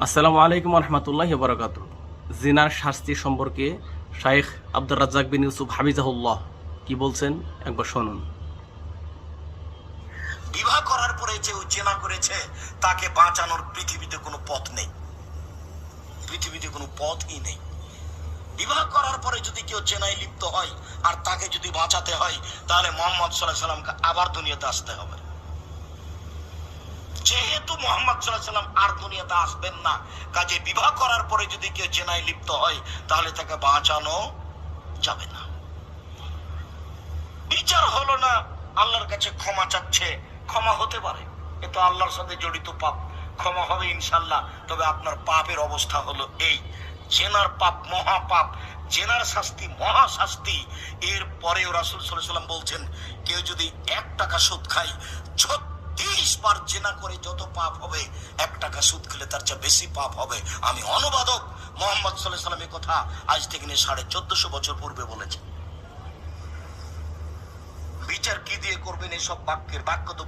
আসসালামু আলাইকুম রহমতুল্লাহি বারাকাতুহু। জিনার শাস্তি সম্পর্কে শাইখ আব্দুর রাজ্জাক বিন ইউসুফ হাফিজাহুল্লাহ কি বলছেন একবার শুনুন। বিবাহ করার পরে যে জেনা করেছে তাকে বাঁচানোর পৃথিবীতে কোনো পথ নেই, পৃথিবীতে কোনো পথই নেই। বিবাহ করার পরে যদি কেউ জেনায় লিপ্ত হয় আর তাকে যদি বাঁচাতে হয় তাহলে মুহাম্মদ সাল্লাল্লাহু আলাইহি সাল্লামকে আবার দুনিয়াতে আসতে হবে। যেহেতু মুহাম্মদ সাল্লাল্লাহু আলাইহি সাল্লাম আর দুনিয়াতে আসবেন না, কাজে বিবাহ করার পরে যদি কেউ জেনায় লিপ্ত হয় তাহলে তাকে বাঁচানো যাবে না। বিচার হলো না, আল্লাহর কাছে ক্ষমা চাচ্ছে, ক্ষমা হতে পারে, এ তো আল্লাহর সাথে জড়িত পাপ, ক্ষমা হবে ইনশাল্লাহ। তবে আপনার পাপের অবস্থা হলো এই, জেনার পাপ মহাপাপ, জেনার শাস্তি মহা শাস্তি। এর পরেও রাসূল সাল্লাল্লাহু আলাইহি সাল্লাম বলছেন, কেউ যদি 1 টাকা সুদ খায় 36 বার জেনা করে যত পাপ হবে, 1 টাকা সুদ খেলে তার চেয়ে বেশি পাপ হবে। আমি অনুবাদক, মুহাম্মদ সাল্লাল্লাহু আলাইহি সাল্লাম এই কথা আজ থেকে নিয়ে 1450 বছর পূর্বে বলেছেন। বিচার কি দিয়ে করবেন? এসব বাক্য তো